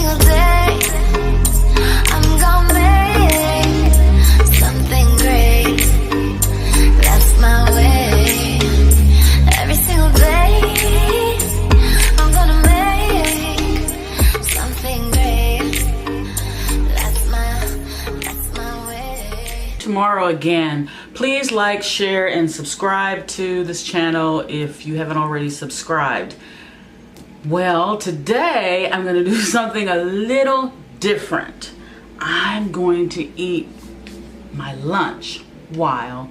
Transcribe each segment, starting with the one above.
single day I'm gonna make something great. That's my way. Every single day I'm gonna make something great. That's my way. Tomorrow again. Please like, share, and subscribe to this channel if you haven't already subscribed. Well, today I'm going to do something a little different. I'm going to eat my lunch while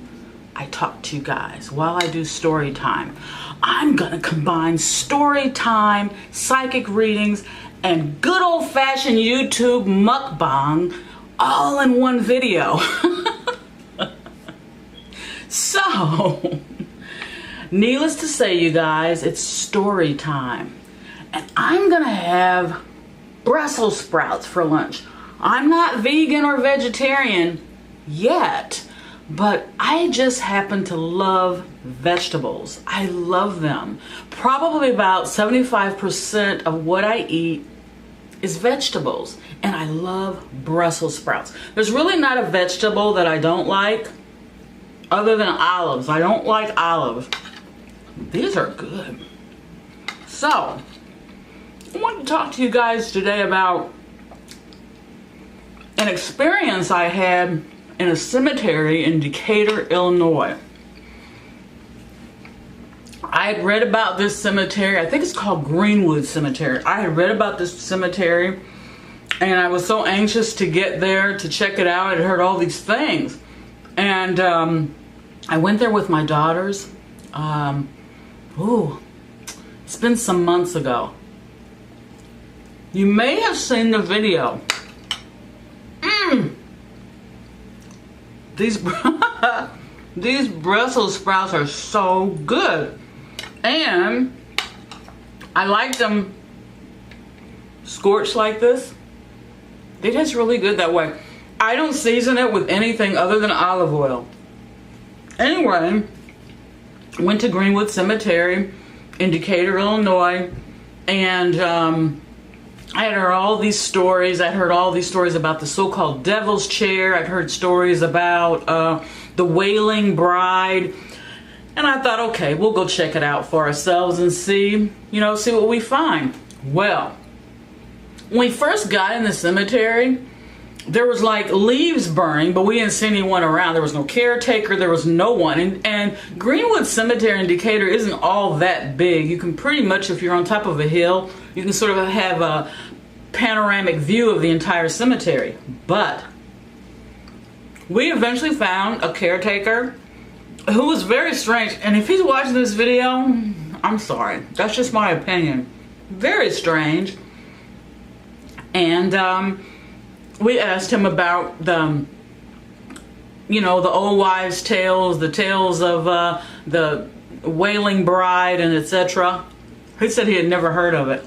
I talk to you guys, while I do story time. I'm going to combine story time, psychic readings, and good old-fashioned YouTube mukbang all in one video. So, needless to say, you guys, it's story time. And I'm gonna have Brussels sprouts for lunch. I'm not vegan or vegetarian yet, but I just happen to love vegetables. I love them. Probably about 75% of what I eat is vegetables. And I love Brussels sprouts. There's really not a vegetable that I don't like, other than olives. I don't like olives. These are good. So, I want to talk to you guys today about an experience I had in a cemetery in Decatur, Illinois. I had read about this cemetery. I think it's called Greenwood Cemetery. I had read about this cemetery and I was so anxious to get there to check it out. I had heard all these things. And I went there with my daughters. It's been some months ago. You may have seen the video. These Brussels sprouts are so good. And I like them scorched like this. It tastes really good that way. I don't season it with anything other than olive oil. Anyway, went to Greenwood Cemetery in Decatur, Illinois, and I had heard all these stories. I heard all these stories about the so-called Devil's Chair. I'd heard stories about the Wailing Bride, and I thought, okay, we'll go check it out for ourselves and see what we find. Well, when we first got in the cemetery, there was like leaves burning, but we didn't see anyone around. There was no caretaker. There was no one. And Greenwood Cemetery in Decatur isn't all that big. You can pretty much, if you're on top of a hill, you can sort of have a panoramic view of the entire cemetery. But we eventually found a caretaker who was very strange. And if he's watching this video, I'm sorry. That's just my opinion. Very strange. And we asked him about the old wives' tales, the tales of the Wailing Bride, and etc. He said he had never heard of it.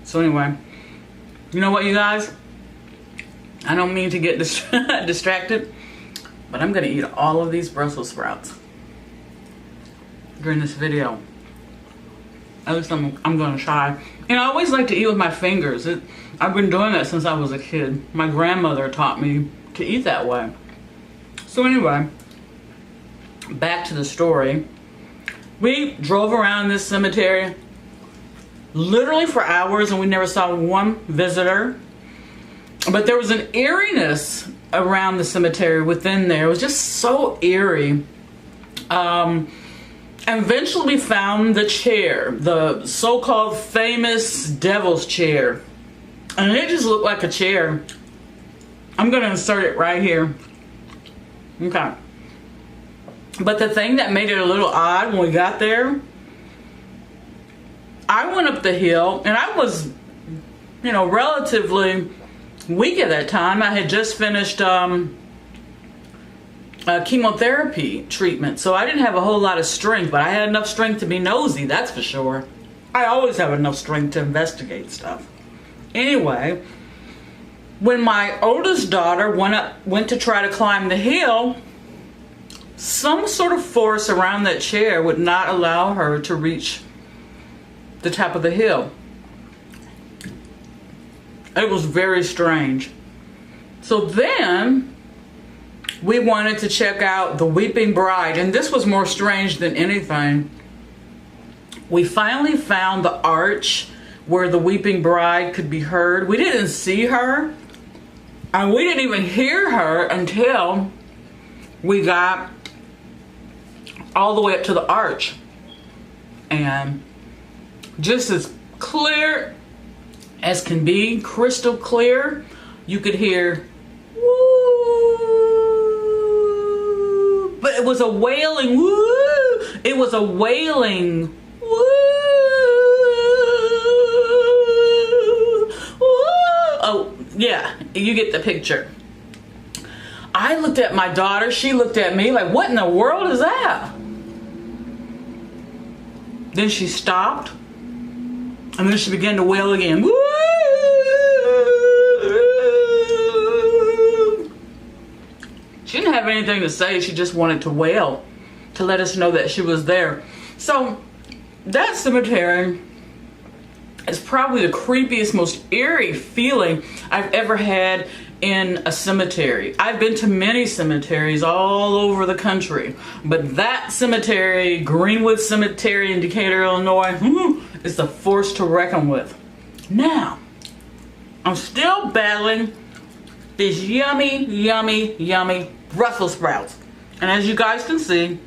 So anyway, you know what, you guys? I don't mean to get distracted, but I'm gonna eat all of these Brussels sprouts during this video. At least I'm gonna try. And I always like to eat with my fingers. I've been doing that since I was a kid. My grandmother taught me to eat that way. So anyway, back to the story. We drove around this cemetery literally for hours and we never saw one visitor. But there was an eeriness around the cemetery within there. It was just so eerie. And eventually we found the chair, the so-called famous Devil's Chair. And it just looked like a chair. I'm going to insert it right here. Okay. But the thing that made it a little odd when we got there, I went up the hill and I was, relatively weak at that time. I had just finished chemotherapy treatment, so I didn't have a whole lot of strength, but I had enough strength to be nosy, that's for sure. I always have enough strength to investigate stuff. Anyway, when my oldest daughter went to try to climb the hill, some sort of force around that chair would not allow her to reach the top of the hill. It was very strange. So then we wanted to check out the Weeping Bride, and this was more strange than anything. We finally found the arch where the Weeping Bride could be heard. We didn't see her, and we didn't even hear her until we got all the way up to the arch. And just as clear as can be, crystal clear, you could hear woo, but it was a wailing woo. It was a wailing woo, woo. Oh yeah, you get the picture. I looked at my daughter, she looked at me like, what in the world is that? Then she stopped, and then she began to wail again. Woo! She didn't have anything to say, she just wanted to wail to let us know that she was there. So that cemetery is probably the creepiest, most eerie feeling I've ever had in a cemetery. I've been to many cemeteries all over the country, but that cemetery, Greenwood Cemetery in Decatur, Illinois, is the force to reckon with. Now, I'm still battling these yummy, yummy, yummy Brussels sprouts. And as you guys can see,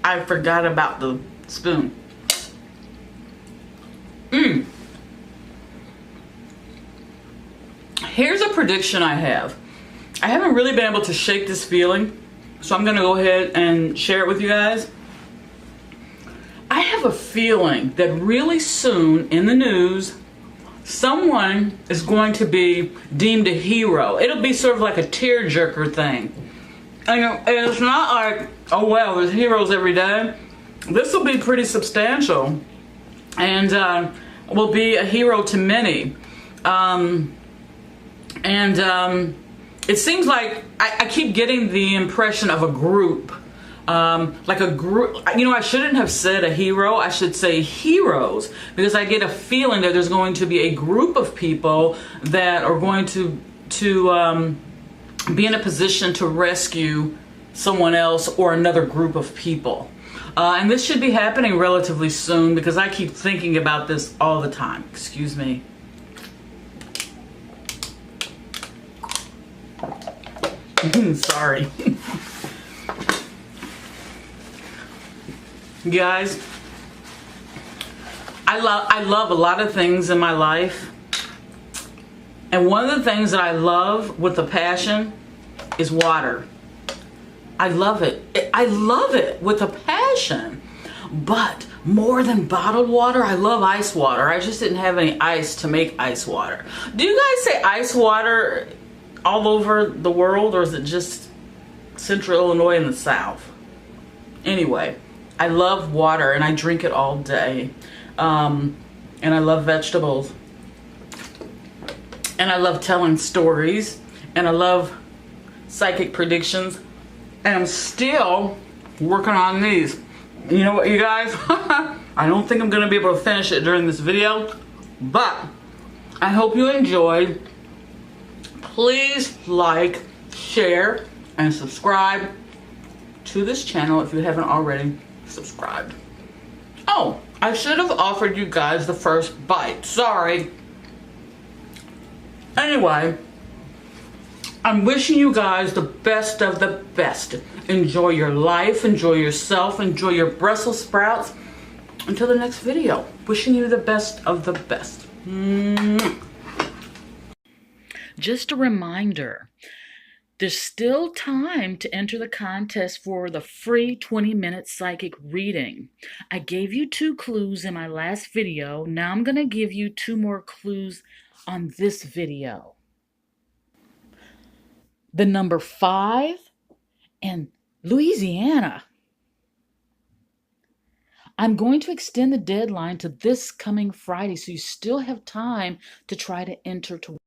I forgot about the spoon. Here's a prediction I have. I haven't really been able to shake this feeling, so I'm gonna go ahead and share it with you guys. I have a feeling that really soon in the news, someone is going to be deemed a hero. It'll be sort of like a tearjerker thing. And it's not like, oh well, there's heroes every day. This will be pretty substantial and will be a hero to many. It seems like I keep getting the impression of a group. Like a group, you know, I shouldn't have said a hero, I should say heroes, because I get a feeling that there's going to be a group of people that are going to be in a position to rescue someone else or another group of people. And this should be happening relatively soon because I keep thinking about this all the time. Excuse me. Sorry. Guys, I love a lot of things in my life. And one of the things that I love with a passion is water. I love it. I love it with a passion. But more than bottled water, I love ice water. I just didn't have any ice to make ice water. Do you guys say ice water all over the world, or is it just Central Illinois and the South? Anyway, I love water and I drink it all day. And I love vegetables. And I love telling stories. And I love psychic predictions. And I'm still working on these. You know what, you guys? I don't think I'm going to be able to finish it during this video. But I hope you enjoyed. Please like, share, and subscribe to this channel if you haven't already subscribed. Oh, I should have offered you guys the first bite. Sorry. Anyway, I'm wishing you guys the best of the best. Enjoy your life, enjoy yourself, enjoy your Brussels sprouts. Until the next video, wishing you the best of the best. Just a reminder, there's still time to enter the contest for the free 20-minute psychic reading. I gave you 2 clues in my last video. Now I'm going to give you 2 more clues on this video. The number 5 and Louisiana. I'm going to extend the deadline to this coming Friday, so you still have time to try to enter to